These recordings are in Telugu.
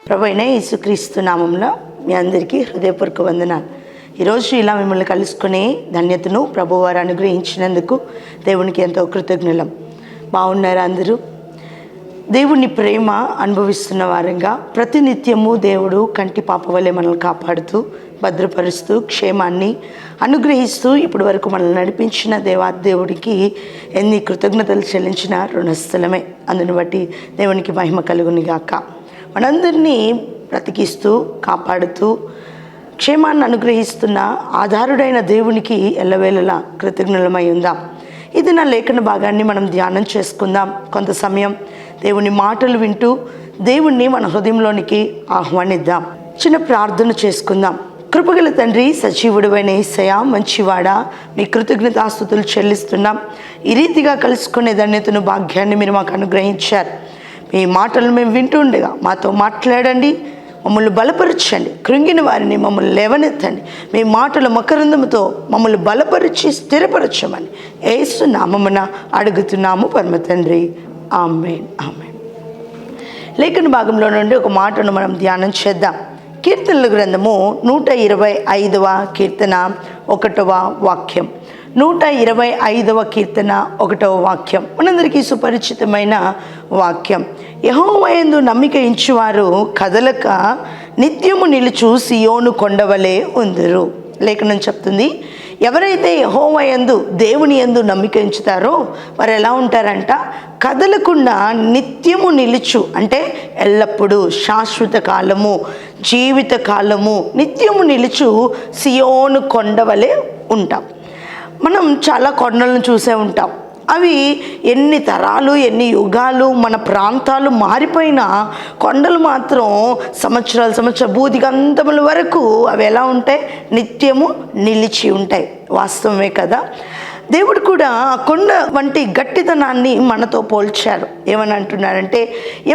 ప్రభువైన యేసుక్రీస్తు నామంలో మీ అందరికీ హృదయపూర్వక వందనాలు. ఈరోజు ఇలా మిమ్మల్ని కలుసుకునే ధన్యతను ప్రభువారు అనుగ్రహించినందుకు దేవునికి ఎంతో కృతజ్ఞులం. బాగున్నారా అందరూ? దేవుని ప్రేమ అనుభవిస్తున్న వారంగా ప్రతినిత్యము దేవుడు కంటి పాప వలె మనల్ని కాపాడుతూ భద్రపరుస్తూ క్షేమాన్ని అనుగ్రహిస్తూ ఇప్పటి వరకు మనల్ని నడిపించిన దేవుడికి ఎన్ని కృతజ్ఞతలు చెల్లించిన రుణస్థలమే. అందుని బట్టి దేవునికి మహిమ కలుగునిగాక. మనందరినీ బ్రతికిస్తూ కాపాడుతూ క్షేమాన్ని అనుగ్రహిస్తున్న ఆధారుడైన దేవునికి ఎల్లవేళలా కృతజ్ఞులమై ఉందాం. ఇది నా లేఖన భాగాన్ని మనం ధ్యానం చేసుకుందాం. కొంత సమయం దేవుని మాటలు వింటూ దేవుణ్ణి మన హృదయంలోనికి ఆహ్వానిద్దాం. చిన్న ప్రార్థన చేసుకుందాం. కృపగల తండ్రి, సజీవుడువైన యేసయ్యా, మంచివాడా, మీ కృతజ్ఞతాస్తుతులు చెల్లిస్తున్నాం. ఈ రీతిగా కలుసుకునే ధన్యతను భాగ్యాన్ని మీరు మాకు అనుగ్రహించారు. మీ మాటలు మేము వింటూ ఉండగా మాతో మాట్లాడండి, మమ్మల్ని బలపరచండి. కృంగిన వారిని మమ్మల్ని లేవనెత్తండి. మీ మాటల మకరందముతో మమ్మల్ని బలపరిచి స్థిరపరచమని యేసు నామమున అడుగుతున్నాము పరమ తండ్రి. ఆమేన్, ఆమేన్. లేఖన భాగంలో నుండి ఒక మాటను మనం ధ్యానం చేద్దాం. కీర్తనల గ్రంథము 125వ కీర్తన 1వ వాక్యం. 125వ కీర్తన 1వ వాక్యం మనందరికీ సుపరిచితమైన వాక్యం. యెహోవా యందు నమ్మిక ఉంచువారు కదలక నిత్యము నిలుచు సియోను కొండవలే ఉందురు. లేఖనం చెప్తుంది, ఎవరైతే యెహోవా యందు దేవుని యందు నమ్మిక ఉంచుతారో వారు ఎలా ఉంటారంట? కదలకుండా నిత్యము నిలుచు, అంటే ఎల్లప్పుడూ శాశ్వత కాలము, జీవిత కాలము నిత్యము నిలుచు సియోను కొండవలే ఉంటాం. మనం చాలా కొండలను చూసే ఉంటాం. అవి ఎన్ని తరాలు, ఎన్ని యుగాలు, మన ప్రాంతాలు మారిపోయినా కొండలు మాత్రం సంవత్సర భూదిగంతముల వరకు అవి ఎలా ఉంటాయి? నిత్యము నిలిచి ఉంటాయి. వాస్తవమే కదా? దేవుడు కూడా ఆ కొండ వంటి గట్టితనాన్ని మనతో పోల్చారు. ఏమని అంటున్నారంటే,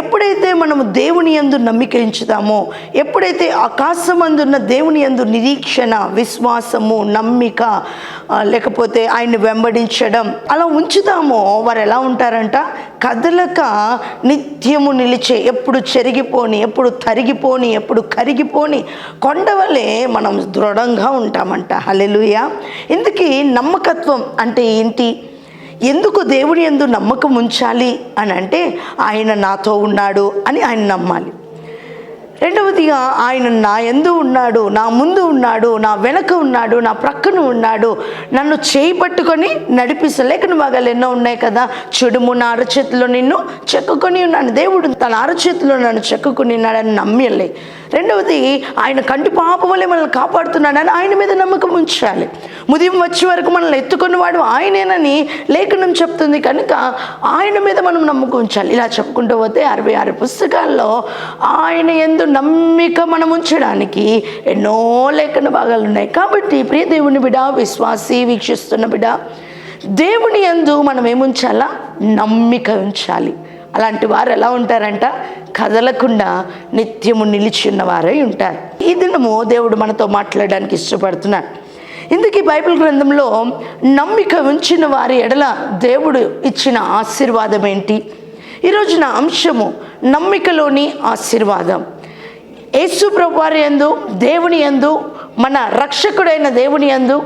ఎప్పుడైతే మనము దేవుని యందు నమ్మిక ఉంచుతామో, ఎప్పుడైతే ఆకాశమందున్న దేవుని యందు నిరీక్షణ, విశ్వాసము, నమ్మిక, లేకపోతే ఆయన్ని వెంబడించడం అలా ఉంచుతామో వారు ఎలా ఉంటారంట? కదలక నిత్యము నిలిచే, ఎప్పుడు చెరిగిపోని, ఎప్పుడు తరిగిపోని, ఎప్పుడు కరిగిపోని కొండవలే మనం దృఢంగా ఉంటామంట. హల్లెలూయా. ఇందుకీ నమ్మకత్వం అంటే ఏంటి? ఎందుకు దేవుని యందు నమ్మకం ఉంచాలి అని అంటే, ఆయన నాతో ఉన్నాడు అని ఆయన నమ్మాలి. రెండవదిగా, ఆయన నా యందు ఉన్నాడు, నా ముందు ఉన్నాడు, నా వెనక ఉన్నాడు, నా ప్రక్కన ఉన్నాడు, నన్ను చేయి పట్టుకొని నడిపిస్తాడు. లేఖన భాగాలు ఎన్నో ఉన్నాయి కదా. చెడుము నా అరచేతిలో నిన్ను చెక్కుకొని ఉన్నాను. దేవుడు తన అరచేతిలో నన్ను చెక్కుకొని ఉన్నాడని నమ్మలే. రెండవది, ఆయన కంటి పాప వల్లే మనల్ని కాపాడుతున్నాడని ఆయన మీద నమ్మకం ఉంచాలి. ఉదయం వచ్చే వరకు మనల్ని ఎత్తుకున్నవాడు ఆయనేనని లేఖనం చెప్తుంది కనుక ఆయన మీద మనం నమ్మకం ఉంచాలి. ఇలా చెప్పుకుంటూ పోతే 66 పుస్తకాల్లో ఆయన యందు నమ్మిక మనం ఉంచడానికి ఎన్నో లేఖన భాగాలు ఉన్నాయి. కాబట్టి ప్రియ దేవుని బిడ్డ, విశ్వాసి, వీక్షిస్తున్న బిడ్డ, దేవుని యందు మనం ఏముంచాలా? నమ్మిక ఉంచాలి. అలాంటి వారు ఎలా ఉంటారంట? కదలకుండా నిత్యము నిలిచి ఉన్నవారై ఉంటారు. ఈ దినము దేవుడు మనతో మాట్లాడడానికి ఇష్టపడుతున్నాడు. ఇందుకీ బైబిల్ గ్రంథంలో నమ్మిక ఉంచిన వారి ఎడల దేవుడు ఇచ్చిన ఆశీర్వాదం ఏంటి? ఈరోజు నా అంశము నమ్మికలోని ఆశీర్వాదం. యేసు ప్రభువు వారి యందు, దేవుని యందు, మన రక్షకుడైన దేవుని యందు,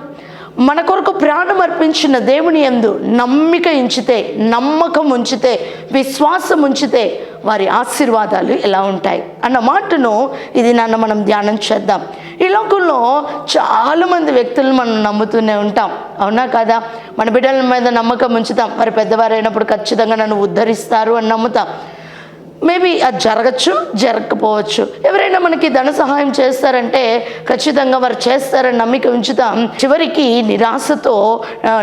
మన కొరకు ప్రాణం అర్పించిన దేవుని యందు నమ్మిక ఉంచితే, నమ్మకం ఉంచితే, విశ్వాసం ఉంచితే వారి ఆశీర్వాదాలు ఎలా ఉంటాయి అన్న మాటను ఇది మనం ధ్యానం చేద్దాం. ఈ లోకంలో చాలామంది వ్యక్తులను మనం నమ్ముతూనే ఉంటాం, అవునా కదా? మన బిడ్డల మీద నమ్మకం ఉంచుతాం. వారి పెద్దవారైనప్పుడు ఖచ్చితంగా నన్ను ఉద్ధరిస్తారు అని నమ్ముతాం. మేబీ అది జరగచ్చు, జరగకపోవచ్చు. ఎవరైనా మనకి ధన సహాయం చేస్తారంటే ఖచ్చితంగా వారు చేస్తారని నమ్మిక ఉంచుతాం. చివరికి నిరాశతో,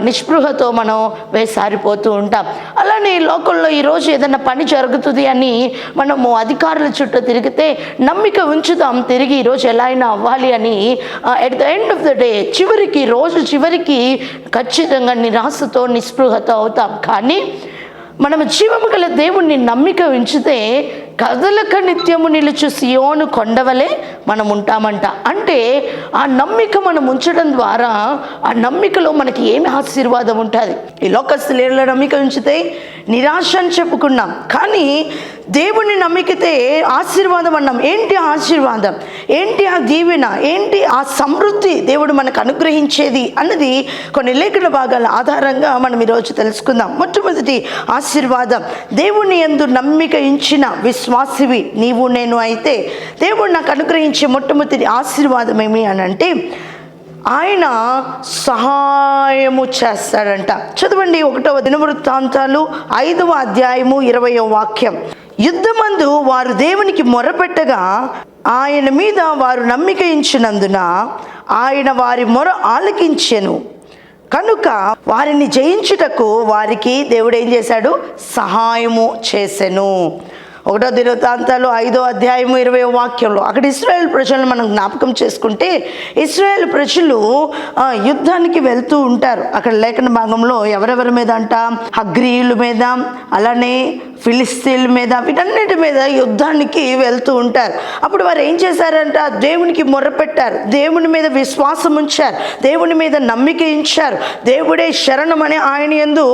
నిస్పృహతో మనం వేసారిపోతూ ఉంటాం. అలానే లోకంలో ఈరోజు ఏదైనా పని జరుగుతుంది అని మనము అధికారుల చుట్టూ తిరిగితే నమ్మిక ఉంచుతాం, తిరిగి ఈరోజు ఎలా అయినా అవ్వాలి అని. At the end of the day, రోజు చివరికి ఖచ్చితంగా నిరాశతో, నిస్పృహతో అవుతాం. కానీ మనం జీవము గల దేవుణ్ణి నమ్మిక ఉంచితే కదలక నిత్యము నిలుచు సియోను కొండవలే మనం ఉంటామంట. అంటే ఆ నమ్మిక మనం ఉంచడం ద్వారా ఆ నమ్మికలో మనకి ఏమి ఆశీర్వాదం ఉంటుంది. ఈ లోకస్తుల నమ్మిక ఉంచితే నిరాశ అని చెప్పుకున్నాం, కానీ దేవుని నమ్మికతే ఆశీర్వాదం అన్నాం. ఏంటి ఆశీర్వాదం, ఏంటి ఆ దీవెన, ఏంటి ఆ సమృద్ధి దేవుడు మనకు అనుగ్రహించేది అన్నది కొన్ని లేఖన భాగాల ఆధారంగా మనం ఈరోజు తెలుసుకుందాం. మొట్టమొదటి ఆశీర్వాదం, దేవుని యందు నమ్మిక ఉంచిన విశ్వాసివి నీవు నేను అయితే దేవుడు నాకు అనుగ్రహించే మొట్టమొదటి ఆశీర్వాదం ఏమి అని అంటే ఆయన సహాయము చేస్తాడంట. చదవండి 1వ దినవృత్తాంతాలు 5వ అధ్యాయము 20వ వాక్యం. యుద్ధమందు వారు దేవునికి మొరపెట్టగా ఆయన మీద వారు నమ్మిక ఉంచినందున ఆయన వారి మొర ఆలకించెను కనుక వారిని జయించుటకు వారికి దేవుడు ఏం చేశాడు, సహాయము చేసెను. 1వ దినవృత్తాంతాలు 5వ అధ్యాయము 20వ వాక్యంలో అక్కడ ఇశ్రాయేలు ప్రజలను మనం జ్ఞాపకం చేసుకుంటే ఇశ్రాయేలు ప్రజలు యుద్ధానికి వెళ్తూ ఉంటారు. అక్కడ లేఖన భాగంలో ఎవరెవరి మీద అంట, హగ్రీయుల మీద, అలానే ఫిలిస్తీన్ల మీద, వీటన్నిటి మీద యుద్ధానికి వెళ్తూ ఉంటారు. అప్పుడు వారు ఏం చేశారంట, దేవునికి మొర్రపెట్టారు, దేవుని మీద విశ్వాసం ఉంచారు, దేవుని మీద నమ్మిక ఉంచారు, దేవుడే శరణం అని ఆయన యందు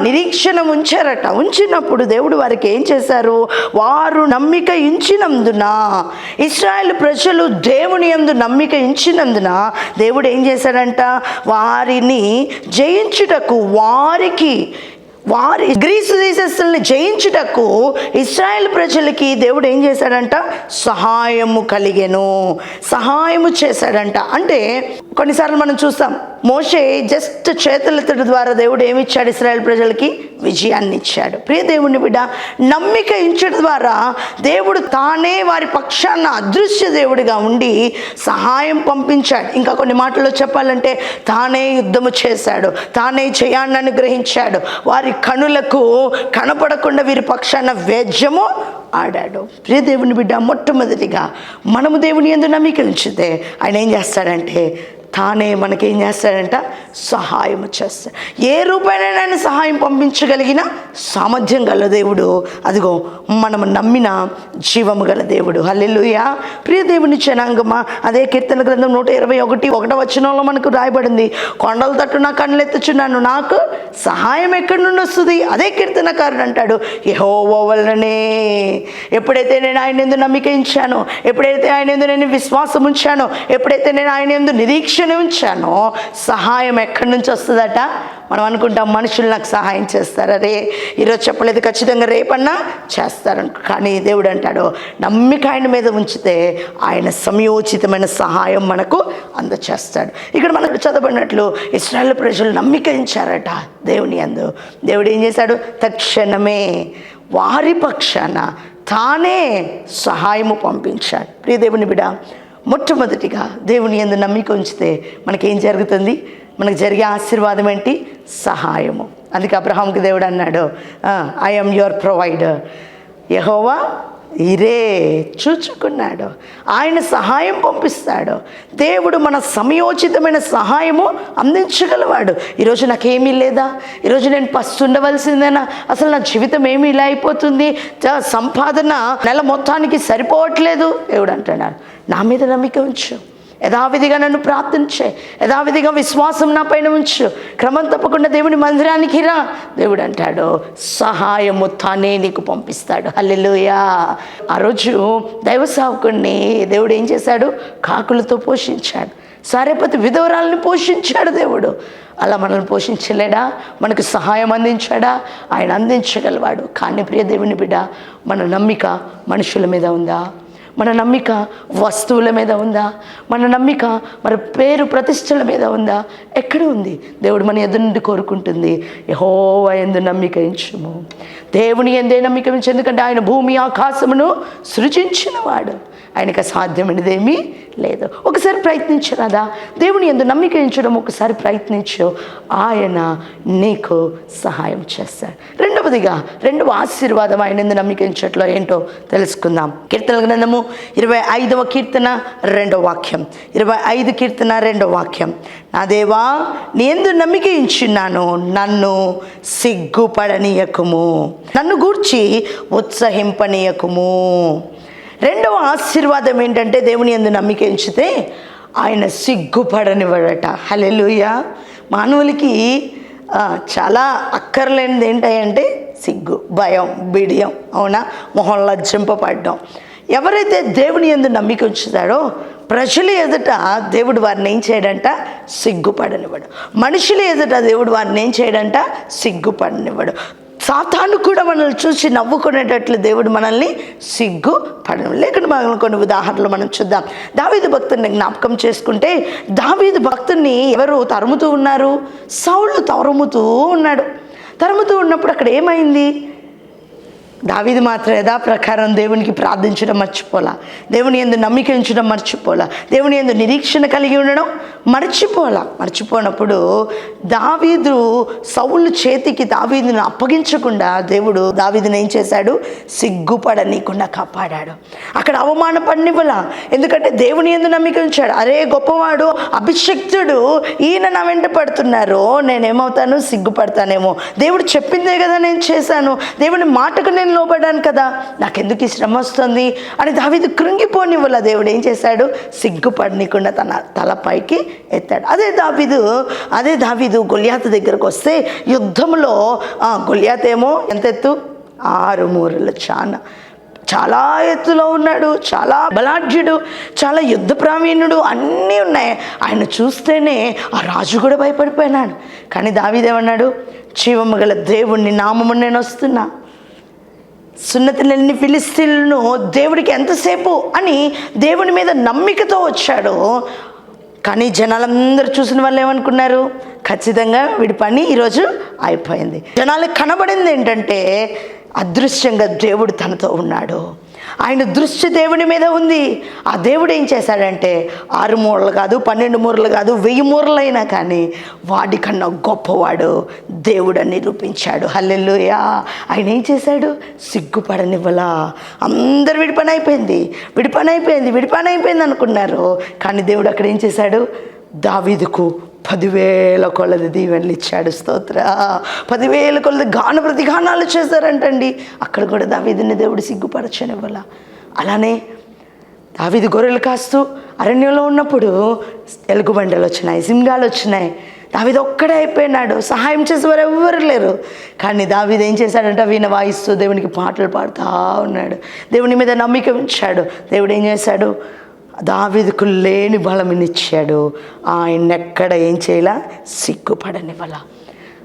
నిరీక్షణ ఉంచారట. ఉంచినప్పుడు దేవుడు వారికి ఏం చేశారు, వారు నమ్మిక ఉంచినందున, ఇశ్రాయేలు ప్రజలు దేవుని యందు నమ్మిక ఉంచినందున దేవుడు ఏం చేశాడంట, వారిని జయించుటకు వారి గ్రీసు దేశస్తుల్ని జయించుటకు ఇశ్రాయేల్ ప్రజలకి దేవుడు ఏం చేశాడంట, సహాయము కలిగెను, సహాయము చేశాడంట. అంటే కొన్నిసార్లు మనం చూస్తాం, మోషే జస్ట్ చేతులెత్తడం ద్వారా దేవుడు ఏమి ఇచ్చాడు, ఇశ్రాయేల్ ప్రజలకి విజయాన్ని ఇచ్చాడు. ప్రియ దేవుని బిడ్డ, నమ్మిక ఉంచడం ద్వారా దేవుడు తానే వారి పక్షాన అదృశ్య దేవుడిగా ఉండి సహాయం పంపించాడు. ఇంకా కొన్ని మాటల్లో చెప్పాలంటే తానే యుద్ధము చేశాడు, తానే జయాన్ని అనుగ్రహించాడు, వారి కనులకు కనపడకుండా వీరి పక్షాన వేద్యము ఆడాడు. ప్రియ దేవుని బిడ్డ, మొట్టమొదటిగా మనము దేవుని యందు నమ్మిక ఉంచితే ఆయన ఏం చేస్తాడంటే తానే మనకేం చేస్తాడంట, సహాయం చేస్తాడు. ఏ రూపాయనైనా ఆయన సహాయం పంపించగలిగిన సామర్థ్యం గల దేవుడు, అదిగో మనం నమ్మిన జీవము గల దేవుడు. హల్లెలూయా. ప్రియ దేవుని జనాంగమా, అదే కీర్తన గ్రంథం 121 వచనంలో మనకు రాయబడింది, కొండల తట్టు నా కళ్ళెత్తుచున్నాను, నాకు సహాయం ఎక్కడి నుండి వస్తుంది. అదే కీర్తనకారుడు అంటాడు, యెహోవా వలననే. ఎప్పుడైతే నేను ఆయన యందు నమ్మిక ఉంచానో, ఎప్పుడైతే ఆయన యందు నేను విశ్వాసం ఉంచానో, ఎప్పుడైతే నేను ఆయన యందు నిరీక్షణ ఉంచానో, సహాయం ఎక్కడి నుంచి వస్తుందట. మనం అనుకుంటాం మనుషులు నాకు సహాయం చేస్తారు, అరే ఈరోజు చెప్పలేదు ఖచ్చితంగా రేపన్నా చేస్తారను. కానీ దేవుడు అంటాడు, నమ్మిక ఆయన మీద ఉంచితే ఆయన సమయోచితమైన సహాయం మనకు అందచేస్తాడు. ఇక్కడ మనకు చదవబడినట్లు ఇశ్రాయేలు ప్రజలు నమ్మిక ఉంచారట దేవుని యందు. దేవుడు ఏం చేశాడు, తక్షణమే వారి పక్షాన తానే సహాయము పంపించాడు. ప్రియ దేవుని బిడ్డ, మొట్టమొదటిగా దేవుని యందు నమ్మిక ఉంచితే మనకేం జరుగుతుంది, మనకు జరిగే ఆశీర్వాదం ఏంటి, సహాయము. అందుకే అబ్రహాంకి దేవుడు అన్నాడు, ఐ యామ్ యువర్ ప్రొవైడర్, యెహోవా ఇరే చూచుకున్నాడు, ఆయన సహాయం పంపిస్తాడు. దేవుడు మన సమయోచితమైన సహాయము అందించగలవాడు. ఈరోజు నాకేమీ లేదా, ఈరోజు నేను పస్తుండవలసిందేనా, అసలు నా జీవితం ఏమి ఇలా అయిపోతుంది, సంపాదన నెల మొత్తానికి సరిపోవట్లేదు. దేవుడు అంటున్నాడు, నా మీద నమ్మిక ఉంచు, యథావిధిగా నన్ను ప్రార్థించే, యథావిధిగా విశ్వాసం నా పైన ఉంచు, క్రమం తప్పకుండా దేవుని మందిరానికి రా. దేవుడు అంటాడు, సహాయము తానే నీకు పంపిస్తాడు. హల్లెలూయా. ఆ రోజు దైవ సేవకుడిని దేవుడు ఏం చేశాడు, కాకులతో పోషించాడు, సారెపతి విధవరాలను పోషించాడు దేవుడు. అలా మనల్ని పోషించలేడా, మనకు సహాయం అందించాడా, ఆయన అందించగలవాడు. కానీ ప్రియ దేవుని బిడ్డ, మన నమ్మిక మనుషుల మీద ఉందా, మన నమ్మిక వస్తువుల మీద ఉందా, మన నమ్మిక మన పేరు ప్రతిష్టల మీద ఉందా, ఎక్కడ ఉంది? దేవుడు మన ఎదురు నుండి కోరుకుంటుంది, యెహోవా యందు నమ్మిక ఉంచుము, దేవుని యందే నమ్మిక ఉంచు, ఎందుకంటే ఆయన భూమి ఆకాశమును సృజించినవాడు, ఆయనకు అసాధ్యమైనదేమీ లేదు. ఒకసారి ప్రయత్నించరాదా, దేవుని యందు నమ్మిక ఉంచడం ఒకసారి ప్రయత్నించు, ఆయన నీకు సహాయం చేస్తాడు. రెండవ ఆశీర్వాదం ఆయన యందు నమ్మిక ఉంచట్లో ఏంటో తెలుసుకుందాం. కీర్తన గ్రంథము 25వ కీర్తన 2వ వాక్యం, 25 కీర్తన 2వ వాక్యం. నా దేవా, నీ యందు నమ్మిక ఉంచున్నాను, నన్ను సిగ్గుపడనీయకుము, నన్ను గూర్చి ఉత్సహింపనీయకుము. రెండవ ఆశీర్వాదం ఏంటంటే దేవుని యందు నమ్మిక ఉంచితే ఆయన సిగ్గుపడనివ్వడట. హల్లెలూయా. మానవులకి చాలా అక్కర్లేనిది ఏంటంటే సిగ్గు, భయం, బిడియం, అవునా, మొహం లజ్జింపబడ్డం. ఎవరైతే దేవుని యందు నమ్మిక ఉంచుతాడో ప్రజల ఎదుట దేవుడు వారిని ఏం చేయడంట? సిగ్గుపడనివ్వడు. మనుషుల ఎదుట దేవుడు వారిని ఏం చేయడంట? సిగ్గుపడనివ్వడు. సాతాను కూడా మనల్ని చూసి నవ్వుకునేటట్లు దేవుడు మనల్ని సిగ్గుపడనివ్వడు. లేకుండా మనం కొన్ని ఉదాహరణలు మనం చూద్దాం. దావీదు భక్తుని జ్ఞాపకం చేసుకుంటే, దావీదు భక్తుని ఎవరు తరుముతూ ఉన్నారు? సౌలు తరుముతూ ఉన్నాడు. తరుముతూ ఉన్నప్పుడు అక్కడ ఏమైంది? దావీదు మాత్రం యథాప్రకారం దేవునికి ప్రార్థించడం మర్చిపోలా, దేవుని యందు నమ్మిక ఉంచడం మర్చిపోలా, దేవుని యందు నిరీక్షణ కలిగి ఉండడం మర్చిపోయినప్పుడు దావీదు సౌలు చేతికి దావీదును అప్పగించకుండా దేవుడు దావీదుని ఏం చేశాడు? సిగ్గుపడనీయకుండా కాపాడాడు. అక్కడ అవమానపడనివ్వలా. ఎందుకంటే దేవుని యందు నమ్మిక ఉంచాడు. అరే గొప్పవాడు, అభిషక్తుడు, ఈయన నా వెంట పడుతున్నారు, నేనేమవుతాను? సిగ్గుపడతానేమో. దేవుడు చెప్పిందే కదా నేను చేశాను, దేవుని మాటకు నేను లోబడ్డాను కదా, నాకెందుకు ఈ శ్రమ వస్తుంది అని దావీదు కృంగిపోనివ్వల. దేవుడు ఏం చేశాడు? సిగ్గుపడనీయకుండా తన తలపైకి ఎత్తాడు. అదే దావీదు గొల్యాతు దగ్గరకు వస్తే యుద్ధంలో గొల్యాత్ ఏమో ఎంత ఎత్తు? 6 మూరలు. చాలా ఎత్తులో ఉన్నాడు, చాలా బలాఢ్యుడు, చాలా యుద్ధ ప్రావీణ్యుడు, అన్నీ ఉన్నాయి. ఆయన చూస్తేనే ఆ రాజు కూడా భయపడిపోయినాడు. కానీ దావీదేమన్నాడు? జీవము గల దేవుణ్ణి నామము నేను వస్తున్నా, సున్నతి లేని ఫిలిస్తీన్లను దేవుడికి ఎంతసేపు అని దేవుని మీద నమ్మికతో వచ్చాడు. కానీ జనాలందరూ చూసిన వాళ్ళు ఏమనుకున్నారు? ఖచ్చితంగా వీడి పని ఈరోజు అయిపోయింది. జనాలకు కనబడింది ఏంటంటే అదృశ్యంగా దేవుడు తనతో ఉన్నాడు. ఆయన దృష్టి దేవుని మీద ఉంది. ఆ దేవుడు ఏం చేశాడంటే 6 మూరలు కాదు, 12 మూరలు కాదు, 1000 మూరలైనా కానీ వాడికన్నా గొప్పవాడు దేవుడు అని నిరూపించాడు. హల్లెలూయా. ఆయన ఏం చేశాడు? సిగ్గుపడనివ్వలా. అందరు విడి పని అయిపోయింది అనుకున్నారు. కానీ దేవుడు అక్కడ ఏం చేశాడు? దావీదుకు 10,000 కొలది దీవెనలు ఇచ్చాడు. స్తోత్ర. 10,000 కొలది గాన ప్రతిగానాలు చేశారంటండి. అక్కడ కూడా దావీదుని దేవుడు సిగ్గుపరచనివ్వాల. అలానే దావీదు గొర్రెలు కాస్తూ అరణ్యంలో ఉన్నప్పుడు ఎలుగుబండలు వచ్చినాయి, సింగాలు వచ్చినాయి. దావీదు ఒక్కడే అయిపోయినాడు, సహాయం చేసేవారు ఎవ్వరు లేరు. కానీ దావీదు ఏం చేశాడంటే వీణ వాయిస్తూ దేవునికి పాటలు పాడుతూ ఉన్నాడు. దేవుని మీద నమ్మిక ఉంచాడు. దేవుడు ఏం చేశాడు? దావీదుకు లేని బలమునిచ్చాడు. ఆయన ఎక్కడ ఏం చేయాల? సిగ్గుపడనివ్వాల.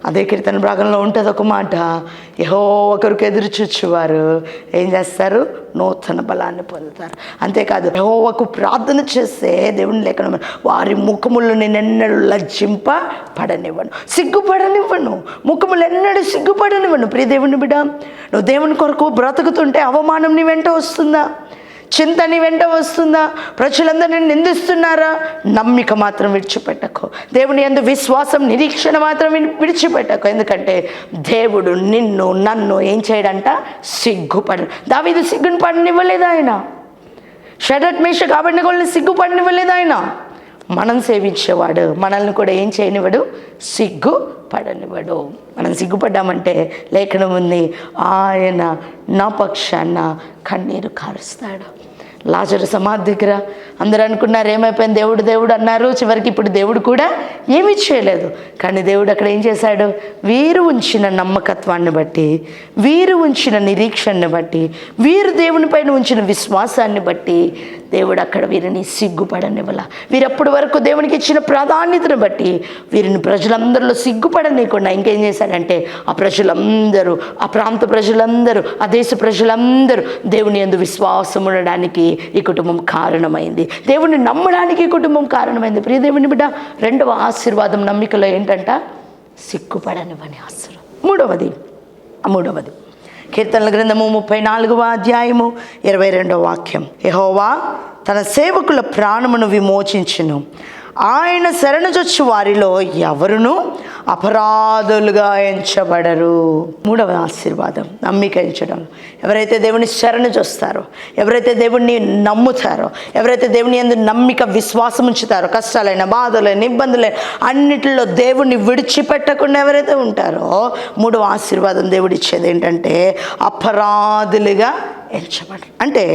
అదే కీర్తన భాగంలో ఉంటుంది ఒక మాట, యెహోవాకు ఎదురు చూచువారు ఏం చేస్తారు? నూతన బలాన్ని పొందుతారు. అంతేకాదు యెహోవాకు ప్రార్థన చేస్తే దేవుని లేఖనం వారి ముఖములు నేనెన్నడూ లజ్జింపబడనివ్వను, సిగ్గుపడనివ్వను, ముఖములు ఎన్నడూ సిగ్గుపడనివ్వను. ప్రియ దేవుని బిడ్డ, నువ్వు దేవుని కొరకు బ్రతుకుతుంటే అవమానం నీ వెంట వస్తుందా? చింత నీ వెంట వస్తుందా? ప్రజలందరూ నిన్ను నిందిస్తున్నారా? నమ్మిక మాత్రం విడిచిపెట్టకు. దేవుని యందు విశ్వాసం, నిరీక్షణ మాత్రం విడిచిపెట్టకు. ఎందుకంటే దేవుడు నిన్ను నన్ను ఏం చేయడంట? దావీదు సిగ్గును పడనివ్వలేదు ఆయన. షడ్రక్ మేషక్ అబేద్నెగోలను సిగ్గుపడనివ్వలేదు ఆయన. మనం సేవించేవాడు మనల్ని కూడా ఏం చేయనివ్వడు? సిగ్గుపడనివ్వడు. మనం సిగ్గుపడ్డామంటే లేఖనం ఉంది, ఆయన నా పక్షాన కన్నీరు కారుస్తాడు. లాజరు సమాధి దగ్గర అందరూ అనుకున్నారు ఏమైపోయింది, దేవుడు అన్నారు. చివరికి ఇప్పుడు దేవుడు కూడా ఏమీ చేయలేదు. కానీ దేవుడు అక్కడ ఏం చేశాడు? వీరు ఉంచిన నమ్మకత్వాన్ని బట్టి, వీరు ఉంచిన నిరీక్షణని బట్టి, వీరు దేవుని పైన ఉంచిన విశ్వాసాన్ని బట్టి దేవుడు అక్కడ వీరిని సిగ్గుపడనివ్వాల. వీరప్పటి వరకు దేవునికి ఇచ్చిన ప్రాధాన్యతను బట్టి వీరిని ప్రజలందరిలో సిగ్గుపడనీయకుండా ఇంకేం చేశాడంటే ఆ ప్రజలందరూ, ఆ ప్రాంత ప్రజలందరూ, ఆ దేశ ప్రజలందరూ దేవుని యందు విశ్వాసం ఉండడానికి ఈ కుటుంబం కారణమైంది. దేవుని నమ్మడానికి ఈ కుటుంబం కారణమైంది. ప్రియ దేవుని బిడ్డ, 2వ ఆశీర్వాదం నమ్మికలో ఏంటంట? సిగ్గుపడనివ్వని ఆశీర్వాదం. మూడవది కీర్తనల గ్రంథము 34వ అధ్యాయము 22వ వాక్యం. యెహోవా తన సేవకుల ప్రాణమును విమోచించును, ఆయన శరణుజొచ్చు వారిలో ఎవరును అపరాధులుగా ఎంచబడరు. 3వ ఆశీర్వాదం నమ్మిక ఎంచడం. ఎవరైతే దేవుని శరణు చూస్తారో, ఎవరైతే దేవుణ్ణి నమ్ముతారో, ఎవరైతే దేవుని యందు నమ్మిక విశ్వాసం ఉంచుతారో, కష్టాలైన, బాధలైన, ఇబ్బందులైన అన్నిటిలో దేవుణ్ణి విడిచిపెట్టకుండా ఎవరైతే ఉంటారో 3వ ఆశీర్వాదం దేవుడు ఇచ్చేది ఏంటంటే అపరాధులుగా ఎంచబడరు. అంటే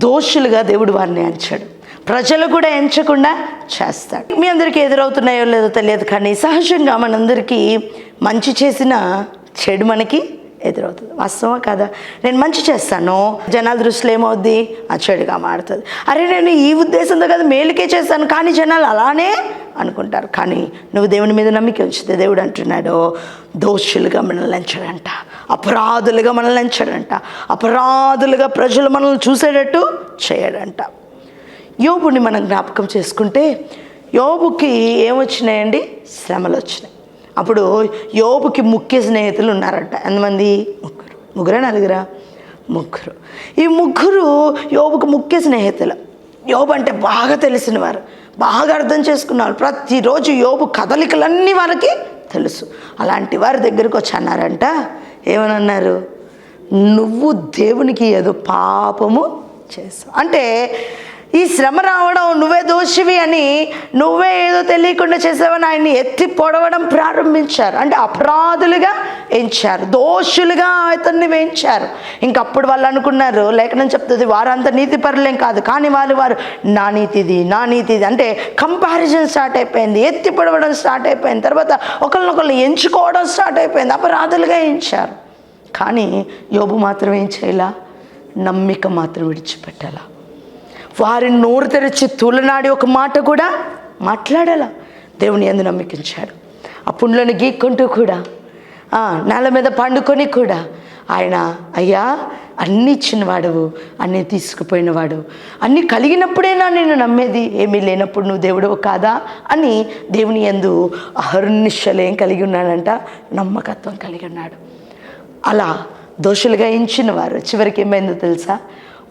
దోషులుగా దేవుడు వారిని ఎంచాడు, ప్రజలు కూడా ఎంచకుండా చేస్తాడు. మీ అందరికీ ఎదురవుతున్నాయో లేదో తెలియదు, కానీ సహజంగా మనందరికీ మంచి చేసిన చెడు మనకి ఎదురవుతుంది. వాస్తవం కదా? నేను మంచి చేస్తాను, జనాల దృష్టిలో ఏమవుద్ది? చెడుగా మారుతుంది. అరే నేను ఈ ఉద్దేశంతో కదా మేలుకే చేస్తాను, కానీ జనాలు అలానే అనుకుంటారు. కానీ నువ్వు దేవుని మీద నమ్మిక ఉంచితే దేవుడు అంటున్నాడు, దోషులుగా మనల్ని ఎంచడంట, అపరాధులుగా మనల్ని ఎంచడంట, అపరాధులుగా ప్రజలు మనల్ని చూసేటట్టు చేయడంట. యోబుని మనం జ్ఞాపకం చేసుకుంటే యోబుకి ఏమొచ్చినాయండి? శ్రమలు వచ్చినాయి. అప్పుడు యోబుకి ముఖ్య స్నేహితులు ఉన్నారంట. ఎంతమంది? ముగ్గురా నలుగురా? ముగ్గురు. ఈ ముగ్గురు యోబుకు ముఖ్య స్నేహితులు. యోబు అంటే బాగా తెలిసిన వారు, బాగా అర్థం చేసుకున్నారు. ప్రతిరోజు యోబు కదలికలన్నీ వారికి తెలుసు. అలాంటి వారి దగ్గరికి వచ్చి అన్నారంట, ఏమని అన్నారు? నువ్వు దేవునికి ఏదో పాపము చేసావు. అంటే ఈ శ్రమ రావడం నువ్వే దోషివి అని, నువ్వే ఏదో తెలియకుండా చేసావని ఆయన్ని ఎత్తి పొడవడం ప్రారంభించారు. అంటే అపరాధులుగా ఎంచారు, దోషులుగా అతన్ని వేయించారు. ఇంకప్పుడు వాళ్ళు అనుకున్నారు, లేఖనం చెప్తుంది, వారంతా నీతి పరులేం కాదు, కానీ వారు నా నీతిది అంటే కంపారిజన్ స్టార్ట్ అయిపోయింది, ఎత్తి పొడవడం స్టార్ట్ అయిపోయింది, తర్వాత ఒకరినొకరిని ఎంచుకోవడం స్టార్ట్ అయిపోయింది, అపరాధులుగా ఎంచారు. కానీ యోబు మాత్రం ఏం చేయాల? నమ్మిక మాత్రం విడిచిపెట్టాల. వారిని నోరు తెరిచి తూలనాడి ఒక మాట కూడా మాట్లాడాల. దేవుని యందు నమ్మికించాడు. ఆ పుండ్లను గీక్కుంటూ కూడా, నేల మీద పండుకొని కూడా ఆయన, అయ్యా అన్నీ ఇచ్చినవాడవు, అన్నీ తీసుకుపోయినవాడు, అన్నీ కలిగినప్పుడేనా నేను నమ్మేది, ఏమీ లేనప్పుడు నువ్వు దేవుడవు కాదా అని దేవుని యందు అహర్నిశలేం కలిగి ఉన్నాడంట? నమ్మకత్వం కలిగి ఉన్నాడు. అలా దోషులుగా ఎంచిన వారు చివరికి ఏమైందో తెలుసా?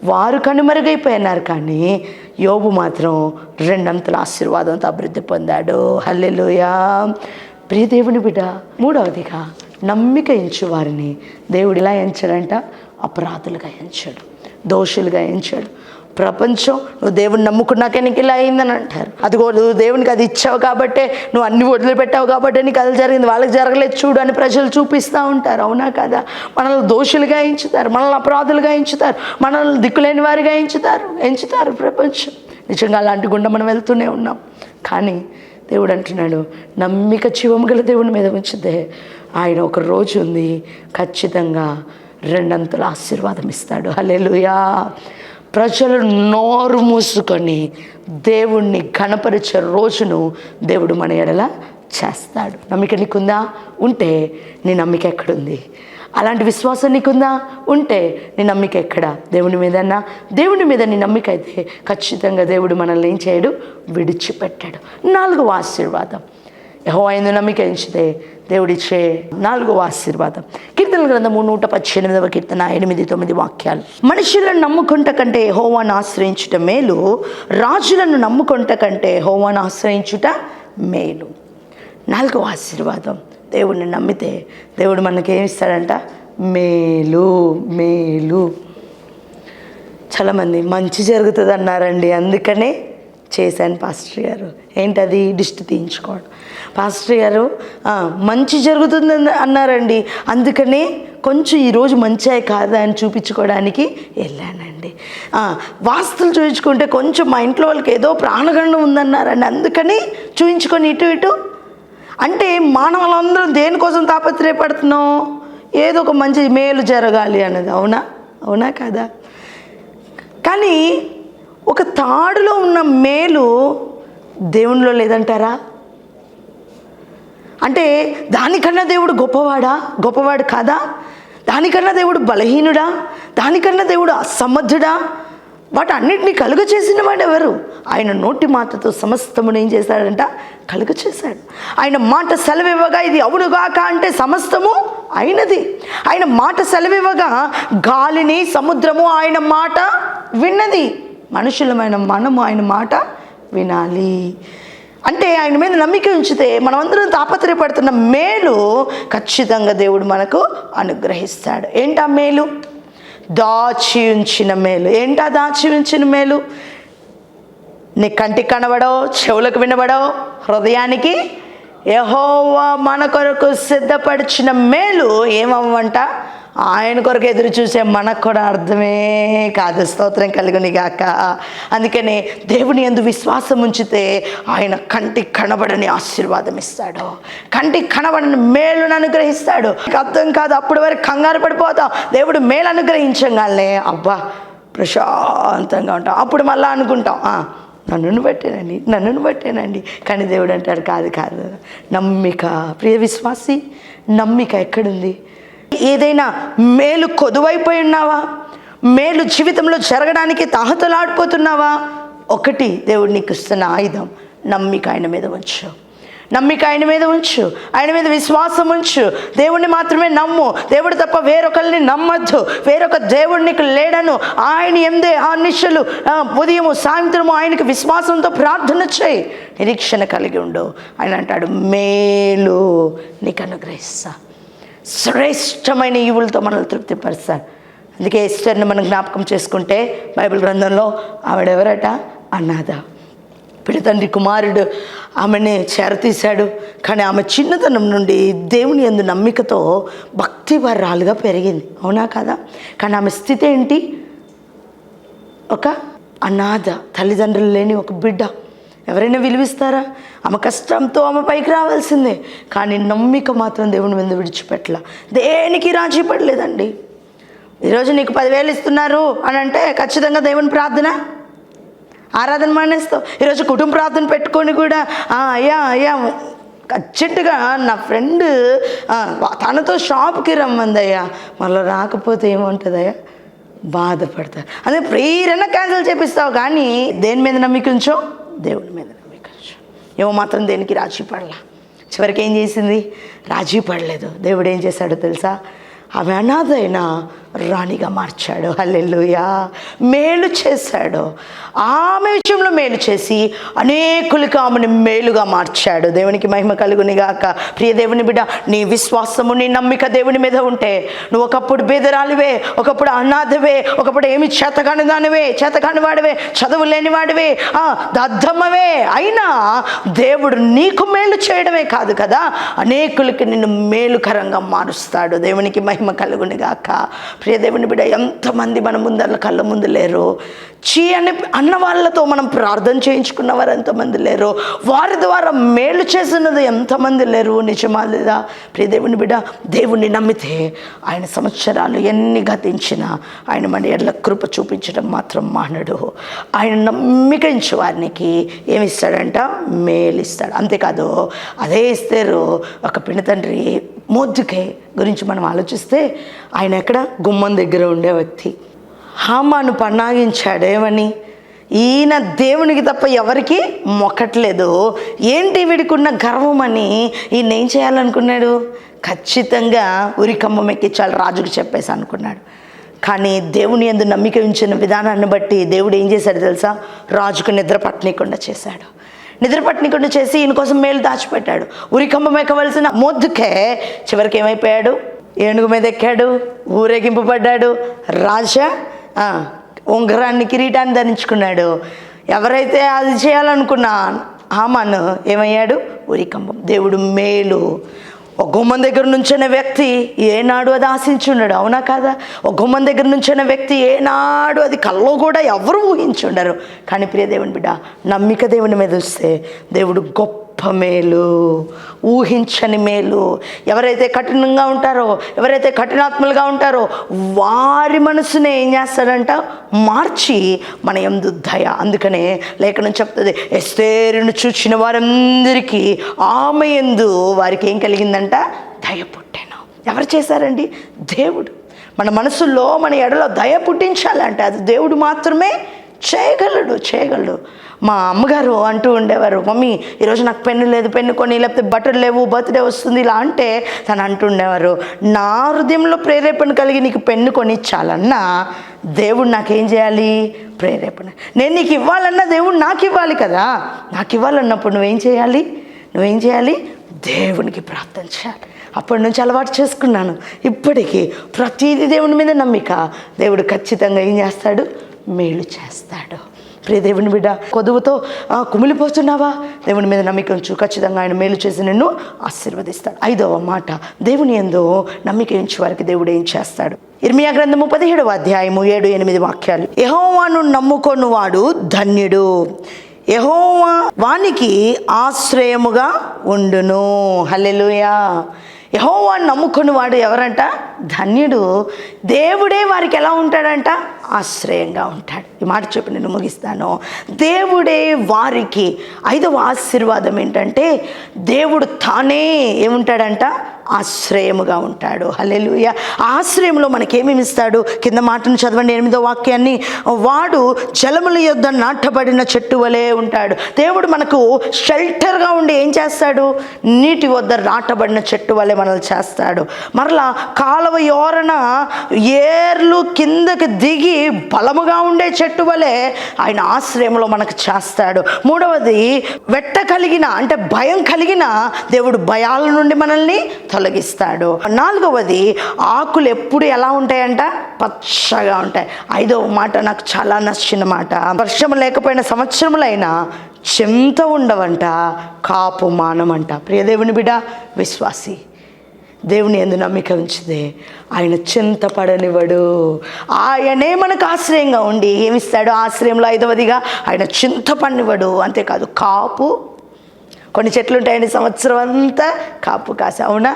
వారు కనుమరుగైపోయినారు, కానీ యోబు మాత్రం 2 అంతల ఆశీర్వాదంతో అభివృద్ధి పొందాడు. హల్లెలూయా. ప్రియ దేవుని బిడ్డ, మూడవదిగా నమ్మిక ఎంచు వారిని దేవుడు ఇలా ఎంచాడంట? అపరాధులుగా ఎంచాడు, దోషులుగా ఎంచాడు. ప్రపంచం నువ్వు దేవుని నమ్ముకున్నాకే నీకు ఇలా అయిందని అంటారు. అదిగో నువ్వు దేవునికి అది ఇచ్చావు కాబట్టే, నువ్వు అన్ని వదిలిపెట్టావు కాబట్టి నీకు అది జరిగింది, వాళ్ళకి జరగలేదు చూడు అని ప్రజలు చూపిస్తూ ఉంటారు. అవునా కదా? మనల్ని దోషులుగా ఎంచుతారు, మనల్ని అపరాధులుగా ఎంచుతారు, మనల్ని దిక్కులేని వారిగా ఎంచుతారు ప్రపంచం. నిజంగా అలాంటి గుండా మనం వెళ్తూనే ఉన్నాం. కానీ దేవుడు అంటున్నాడు, నమ్మిక జీవము గల దేవుని మీద ఉంచితే ఆయన ఒక రోజు ఉంది, ఖచ్చితంగా 2 అంతల ఆశీర్వాదం ఇస్తాడు. హల్లెలూయా. ప్రజలు నోరు మూసుకొని దేవుణ్ణి ఘనపరిచే రోజును దేవుడు మన ఎడల చేస్తాడు. నమ్మిక నీకుందా? ఉంటే నీ నమ్మిక ఎక్కడుంది? అలాంటి విశ్వాసం నీకుందా? ఉంటే నీ నమ్మిక ఎక్కడ? దేవుని మీదన్నా? దేవుని మీద నీ నమ్మిక అయితే ఖచ్చితంగా దేవుడు మనల్ని ఏం చేయడు? విడిచిపెట్టాడు. 4వ ఆశీర్వాదం, యెహోవా యందు నమ్మిక ఉంచితే దేవుడిచ్చే 4వ ఆశీర్వాదం. కీర్తనల గ్రంథము 118వ కీర్తన 8-9 వాక్యాలు. మనుషులను నమ్ముకుంట కంటే యెహోవాను ఆశ్రయించుట మేలు, రాజులను నమ్ముకుంట కంటే యెహోవాను ఆశ్రయించుట మేలు. 4వ ఆశీర్వాదం, దేవుడిని నమ్మితే దేవుడు మనకి ఏమి ఇస్తాడంట? మేలు. చాలామంది మంచి జరుగుతుంది అన్నారండి, అందుకనే చేశాను పాస్టర్ గారు. ఏంటది? దిష్టి తీయించుకోవడం. పాస్టర్ గారు మంచి జరుగుతుంది అన్నారండి, అందుకనే కొంచెం ఈరోజు మంచి కాదా అని చూపించుకోవడానికి వెళ్ళానండి. వాస్తులు చూపించుకుంటే కొంచెం మా ఇంట్లో వాళ్ళకి ఏదో ప్రాణగండం ఉందన్నారండి, అందుకని చూపించుకొని ఇటు అంటే మానవులందరం దేనికోసం తాపత్రయపడుతున్నాం? ఏదో ఒక మంచి మేలు జరగాలి అన్నది. అవునా కదా? కానీ ఒక తాడులో ఉన్న మేలు దేవునిలో లేదంటారా? అంటే దానికన్నా దేవుడు గొప్పవాడు కాదా? దానికన్నా దేవుడు బలహీనుడా? దానికన్నా దేవుడు అసమర్థుడా? వాటన్నిటినీ కలుగ చేసిన వాడు ఎవరు? ఆయన నోటి మాటతో సమస్తమును ఏం చేశాడంట? కలుగ చేశాడు. ఆయన మాట సెలవివ్వగా ఇది అవునుగాక అంటే సమస్తము అయినది. ఆయన మాట సెలవివ్వగా గాలిని, సముద్రము ఆయన మాట విన్నది. మనుషులమైన మనము ఆయన మాట వినాలి. అంటే ఆయన మీద నమ్మిక ఉంచితే మనమందరం తాపత్రయపడుతున్న మేలు ఖచ్చితంగా దేవుడు మనకు అనుగ్రహిస్తాడు. ఏంటా మేలు? దాచి ఉంచిన మేలు. ఏంటా దాచి ఉంచిన మేలు? నీ కంటికి కనబడో, చెవులకు వినబడో, హృదయానికి యెహోవా మన కొరకు సిద్ధపరిచిన మేలు ఏమవ్వంట? ఆయన కొరకు ఎదురు చూసే మనకు కూడా అర్థమే కాదు. స్తోత్రం కలుగును గాక. అందుకనే దేవుని యందు విశ్వాసం ఉంచితే ఆయన కంటికి కనబడని ఆశీర్వాదం ఇస్తాడు, కంటికి కనబడని మేలును అనుగ్రహిస్తాడు. అర్థం కాదు, అప్పటి వరకు కంగారు పడిపోతాం. దేవుడు మేలు అనుగ్రహించగానే అబ్బా ప్రశాంతంగా ఉంటాం. అప్పుడు మళ్ళీ అనుకుంటాం నన్ను బట్టేనండి. కానీ దేవుడు అంటాడు కాదు. నమ్మిక, ప్రియ విశ్వాసి, నమ్మిక ఎక్కడుంది? ఏదైనా మేలు కొదువైపోయి ఉన్నావా? మేలు జీవితంలో జరగడానికి తాహతలాడిపోతున్నావా? ఒకటి దేవుడు నీకు ఇస్తున్న ఆయుధం, నమ్మిక ఆయన మీద ఉంచు. నమ్మిక ఆయన మీద ఉంచు, ఆయన మీద విశ్వాసం ఉంచు. దేవుణ్ణి మాత్రమే నమ్ము. దేవుడు తప్ప వేరొకరిని నమ్మద్దు. వేరొక దేవుడు నీకు లేడను. ఆయన ఎందే నిశ్చలు ఉదయము సాయంత్రము ఆయనకి విశ్వాసంతో ప్రార్థన చేయి, నిరీక్షణ కలిగి ఉండు. ఆయన అంటాడు మేలు నీకు అనుగ్రహిస్తా. శ్రేష్టమైన ఈవులతో మనల్ని తృప్తిపరుస్తాడు. అందుకే ఎస్తేర్ని మనం జ్ఞాపకం చేసుకుంటే బైబిల్ గ్రంథంలో ఆవిడెవరట? అనాథ. పిల్లతండ్రి కుమారుడు ఆమెని చేరతీశాడు. కానీ ఆమె చిన్నతనం నుండి దేవుని యందు నమ్మికతో భక్తివరాలుగా పెరిగింది. అవునా కదా? కానీ ఆమె స్థితి ఏంటి? ఒక అనాథ, తల్లిదండ్రులు లేని ఒక బిడ్డ. ఎవరైనా విలువిస్తారా? ఆమె కష్టంతో ఆమె పైకి రావాల్సిందే. కానీ నమ్మిక మాత్రం దేవుని మీద విడిచిపెట్టల, దేనికి రాజీ పడలేదండి. ఈరోజు నీకు 10,000 ఇస్తున్నారు అని అంటే ఖచ్చితంగా దేవుని ప్రార్థన, ఆరాధన మానేస్తావు. ఈరోజు కుటుంబ ప్రార్థన పెట్టుకొని కూడా అయ్యా అర్జెంటుగా నా ఫ్రెండ్ తనతో షాప్కి రమ్మందయ్యా, మళ్ళీ రాకపోతే ఏముంటుందయ్యా, బాధపడతారు. అదే ప్రేరణ క్యాన్సిల్ చేపిస్తావు. కానీ దేని మీద నమ్మిక ఉంచో? దేవుని మీద నమ్మిక ఉంచో. ఏమో మాత్రం దేనికి రాజీ పడలా. చివరికి ఏం చేసింది? రాజీ పడలేదు. దేవుడు ఏం చేశాడో తెలుసా? ఆమె అనాథైన రాణిగా మార్చాడు. హల్లెలూయా. మేలు చేశాడు. ఆమె విషయంలో మేలు చేసి అనేకులకు ఆమెను మేలుగా మార్చాడు. దేవునికి మహిమ కలుగుని గాక. ప్రియ దేవుని బిడ్డ, నీ విశ్వాసము, నీ నమ్మిక దేవుని మీద ఉంటే, నువ్వు ఒకప్పుడు బేదరాలివే, ఒకప్పుడు అనాథవే, ఒకప్పుడు ఏమి చేతకాని దానివే, చేతకాని వాడివే, చదువు లేని వాడివే, దద్దమ్మవే, అయినా దేవుడు నీకు మేలు చేయడమే కాదు కదా, అనేకులకి నిన్ను మేలుకరంగా మారుస్తాడు. దేవునికి మహిమ కలుగుని గాక. ప్రియ దేవుని బిడ్డ, ఎంతమంది మన ముందర కళ్ళ ముందు లేరు. అని అన్న వాళ్ళతో మనం ప్రార్థన చేయించుకున్న వారు ఎంతమంది లేరు. వారి ద్వారా మేలు చేసినది ఎంతమంది లేరు. నిజమా లేదా? ప్రియ దేవుని బిడ్డ, దేవుణ్ణి నమ్మితే ఆయన సంవత్సరాలు ఎన్ని గతించినా ఆయన మన ఎడ్ల కృప చూపించడం మాత్రం మానడు. ఆయన నమ్మికించే వారికి ఏమిస్తాడంట? మేలిస్తాడు. అంతేకాదు, అదే ఇస్తారు ఒక పినతండ్రి మొర్దెకై గురించి మనం ఆలోచిస్తే, ఆయన ఎక్కడ? గుమ్మం దగ్గర ఉండే వ్యక్తి. హామాను పన్నాగించాడు. ఏమని? ఈయన దేవునికి తప్ప ఎవరికి మొక్కట్లేదు, ఏంటి వీడికున్న గర్వం అని ఈయన ఏం చేయాలనుకున్నాడు? ఖచ్చితంగా ఉరికమ్మం ఎక్కించాలి, రాజుకు చెప్పేసి అనుకున్నాడు. కానీ దేవుని యందు నమ్మిక ఉంచిన విధానాన్ని బట్టి దేవుడు ఏం చేశాడు తెలుసా? రాజుకు నిద్ర పట్టనీయకుండా చేశాడు. నిద్ర పట్టనీయకుండా చేసి ఈయన కోసం మేలు దాచిపెట్టాడు. ఉరికంబం ఎక్కవలసిన మొర్దెకై చివరికి ఏమైపోయాడు? ఏనుగు మీద ఎక్కాడు, ఊరేగింపబడ్డాడు. రాజా ఉంగరాన్ని, కిరీటాన్ని ధరించుకున్నాడు. ఎవరైతే అది చేయాలనుకున్నా హామాను ఏమయ్యాడు? ఉరికంబం. దేవుడు మేలు. ఒక గుమ్మం దగ్గర నుంచిన వ్యక్తి ఏనాడు అది ఆశించుండడు. అవునా కాదా? ఒక గుమ్మం దగ్గర నుంచిన వ్యక్తి ఏనాడు అది కల్లో కూడా ఎవరు ఊహించుండరు. కానీ ప్రియ దేవుని బిడ్డ, నమ్మిక దేవుని మీద వస్తే దేవుడు గొప్ప మేలు, ఊహించని మేలు. ఎవరైతే కఠినంగా ఉంటారో, ఎవరైతే కఠినాత్మలుగా ఉంటారో వారి మనసునే ఏం చేస్తాడంట? మార్చి మన యందు దయ. అందుకనే లేఖనం చెప్తుంది, ఎస్తేరును చూచిన వారందరికీ ఆమె యందు వారికి ఏం కలిగిందంట? దయ పుట్టాను. ఎవరు చేశారండి? దేవుడు. మన మనసులో, మన ఎడలో దయ పుట్టించాలంటే అది దేవుడు మాత్రమే చేయగలడు. మా అమ్మగారు అంటూ ఉండేవారు, మమ్మీ ఈరోజు నాకు పెన్ను లేదు, పెన్ను కొని, లేకపోతే బట్టలు లేవు, బర్త్డే వస్తుంది ఇలా అంటే తను అంటూ ఉండేవారు, నా హృదయంలో ప్రేరేపణ కలిగి నీకు పెన్ను కొనిచ్చాలన్నా దేవుడు నాకేం చేయాలి? ప్రేరేపణ. నేను నీకు ఇవ్వాలన్నా దేవుడు నాకు ఇవ్వాలి కదా. నాకు ఇవ్వాలన్నప్పుడు నువ్వేం చేయాలి? దేవునికి ప్రార్థన చేయాలి. అప్పటి నుంచి అలవాటు చేసుకున్నాను. ఇప్పటికీ ప్రతిదీ దేవుని మీద నమ్మిక. దేవుడు ఖచ్చితంగా ఏం చేస్తాడు? మేలు చేస్తాడు. ప్రియ దేవుని బిడ్డ, కొదువుతో కుమిలిపోతున్నావా? దేవుని మీద నమ్మిక ఉంచు, ఖచ్చితంగా ఆయన మేలు చేసి నిన్ను ఆశీర్వదిస్తాడు. 5వ మాట, దేవుని యందు నమ్మిక ఉంచే వారికి దేవుడు ఏం చేస్తాడు? ఇర్మియా గ్రంథము 17వ అధ్యాయము 7-8 వాక్యాలు. యెహోవాను నమ్ముకొనువాడు ధన్యుడు, యెహోవా వానికి ఆశ్రయముగా ఉండును. హల్లెలూయా. యెహోవాను నమ్ముకుని వాడు ఎవరంట? ధన్యుడు. దేవుడే వారికి ఎలా ఉంటాడంట? ఆశ్రయంగా ఉంటాడు. ఈ మాట చెప్పి నేను ముగిస్తాను. దేవుడే వారికి 5వ ఆశీర్వాదం ఏంటంటే, దేవుడు తానే ఏముంటాడంట? ఆశ్రయముగా ఉంటాడు. హల్లెలూయా. ఆశ్రయంలో మనకేమేమి ఇస్తాడు? కింద మాటను చదవండి, 8వ వాక్యాన్ని. వాడు జలముల యొద్ద నాటబడిన చెట్టు వలె ఉంటాడు. దేవుడు మనకు షెల్టర్గా ఉండి ఏం చేస్తాడు? నీటి వద్ద నాటబడిన చెట్టు వలె మనల్ని చేస్తాడు. మరలా కాలువ యోరన ఏర్లు కిందకి దిగి బలముగా ఉండే చెట్టు వలె ఆయన ఆశ్రయంలో మనకు చేస్తాడు. 3వది, వెట్ట కలిగిన అంటే భయం కలిగిన దేవుడు భయాల నుండి మనల్ని తొలగిస్తాడు. 4వది, ఆకులు ఎప్పుడు ఎలా ఉంటాయంట? పచ్చగా ఉంటాయి. 5వ మాట నాకు చాలా నచ్చిన మాట, వర్షం లేకపోయిన సంవత్సరములైనా చింత ఉండవంట, కాపు మానమంట. ప్రియదేవుని బిడ్డ, విశ్వాసి, దేవుని యందు నమ్మిక ఉంచితే ఆయన చింతపడనివ్వడు. ఆయనే మనకు ఆశ్రయంగా ఉండి ఏమిస్తాడు? ఆశ్రయంలో 5వదిగా ఆయన చింతపడనివ్వడు. అంతేకాదు, కాపు. కొన్ని చెట్లు ఉంటాయండి సంవత్సరం అంతా కాపు కాసి, అవునా?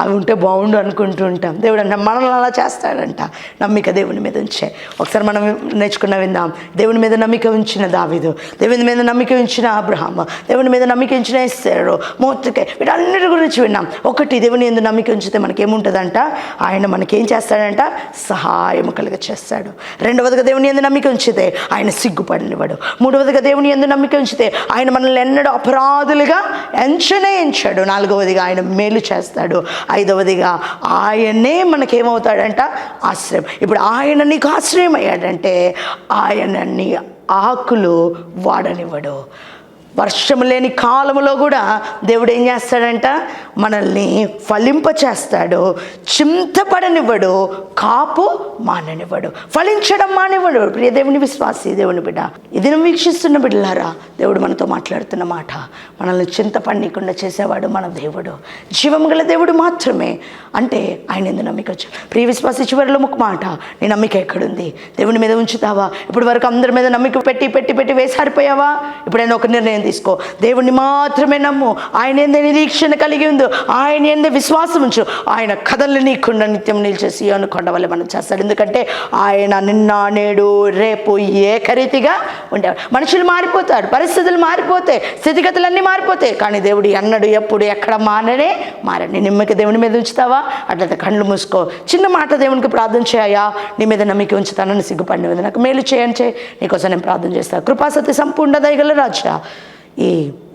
అవి ఉంటే బాగుండు అనుకుంటూ ఉంటాం. దేవుడు అంటే మనల్ని అలా చేస్తాడంట. నమ్మిక దేవుని మీద ఉంచే. ఒకసారి మనం విందాం. దేవుని మీద నమ్మిక ఉంచిన దావీదు, దేవుని మీద నమ్మిక ఉంచిన అబ్రహాము, దేవుని మీద నమ్మిక ఉంచిన ఎస్తేరు, మోర్దెకై, వీటన్నిటి గురించి విన్నాం. 1, దేవుని యందు నమ్మిక ఉంచితే మనకేముంటుందంట? ఆయన మనకేం చేస్తాడంట? సహాయం కలుగ చేస్తాడు. 2వదిగా దేవుని యందు నమ్మిక ఉంచితే ఆయన సిగ్గుపడనివ్వడు. 3వదిగా దేవుని యందు నమ్మిక ఉంచితే ఆయన మనల్ని ఎన్నడూ అపరాధులుగా ఎంచడు. 4వదిగా ఆయన మేలు చేస్తాడు. 5వదిగా ఆయనే మనకేమవుతాడంట? ఆశ్రయం. ఇప్పుడు ఆయన నీకు ఆశ్రయం అయ్యాడంటే ఆయన నీ ఆకులు వాడనివ్వడు. వర్షం లేని కాలములో కూడా దేవుడు ఏం చేస్తాడంట? మనల్ని ఫలింపచేస్తాడు. చింతపడనివ్వడు, కాపు మాననివ్వడు, ఫలించడం మానివ్వడు. ప్రియ దేవుని విశ్వాసి, దేవుని బిడ్డ, ఇది వీక్షిస్తున్న బిడ్డలారా, దేవుడు మనతో మాట్లాడుతున్న మాట, మనల్ని చింతపడనీయకుండా చేసేవాడు మన దేవుడు, జీవం గల దేవుడు మాత్రమే. అంటే ఆయన ఎందుకు నమ్మిక వచ్చు. ప్రియ విశ్వాసి, చివరిలో ఒక మాట, నీ నమ్మిక ఎక్కడుంది? దేవుని మీద ఉంచుతావా? ఇప్పటి వరకు అందరి మీద నమ్మిక పెట్టి వేసారిపోయావా? ఇప్పుడైనా ఒక నిర్ణయం తీసుకో. దేవుణ్ణి మాత్రమే నమ్ము. ఆయన ఎందే నిరీక్షణ కలిగి ఉందో, ఆయన ఎందే విశ్వాసం ఉంచు. ఆయన కథలు నీకుండా నిత్యం నిలిచే సీయోను కొండ వల్ల మనం చేస్తాడు. ఎందుకంటే ఆయన నిన్న నేడు రేపు ఏకరీతిగా ఉండేవాడు. మనుషులు మారిపోతారు, పరిస్థితులు మారిపోతాయి, స్థితిగతులన్నీ మారిపోతాయి, కానీ దేవుడు ఎన్నడు ఎప్పుడు ఎక్కడ మారని. నిమ్మకి దేవుని మీద ఉంచుతావా? అట్లయితే కళ్ళు మూసుకో. చిన్న మాట దేవునికి ప్రార్థన చేయ. నీ మీద నమ్మిక ఉంచుతానని సిగ్గుపడిన మీద నాకు మేలు చేయి. నీకోసం నేను ప్రార్థన చేస్తాను. కృపాసత్య సంపూర్ణ దయగల రాజా, ఈ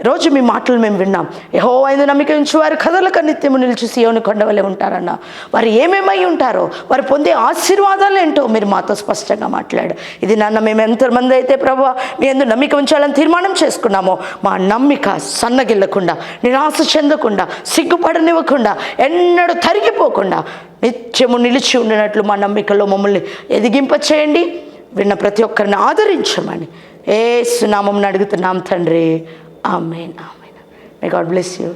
రోజు మీ మాటలు మేము విన్నాం. యెహోవా యందు నమ్మిక ఉంచి వారు కథలకు నిత్యము నిలిచి సీయోను కొండ వలె ఉంటారన్న. వారు ఏమేమై ఉంటారో, వారు పొందే ఆశీర్వాదాలు ఏంటో మీరు మాతో స్పష్టంగా మాట్లాడు. ఇది నాన్న, మేము ఎంతమంది అయితే ప్రభువా మీ యందు నమ్మిక ఉంచాలని తీర్మానం చేసుకున్నామో, మా నమ్మిక సన్నగిల్లకుండా, నిరాశ చెందకుండా, సిగ్గుపడనివ్వకుండా, ఎన్నడూ తరిగిపోకుండా నిత్యము నిలిచి ఉండినట్లు మా నమ్మికలో మమ్మల్ని ఎదిగింప చేయండి. విన్న ప్రతి ఒక్కరిని ఆదరించమని యేసు నామమున అడుగుతున్నాం తండ్రి. Amen. Amen. May God bless you.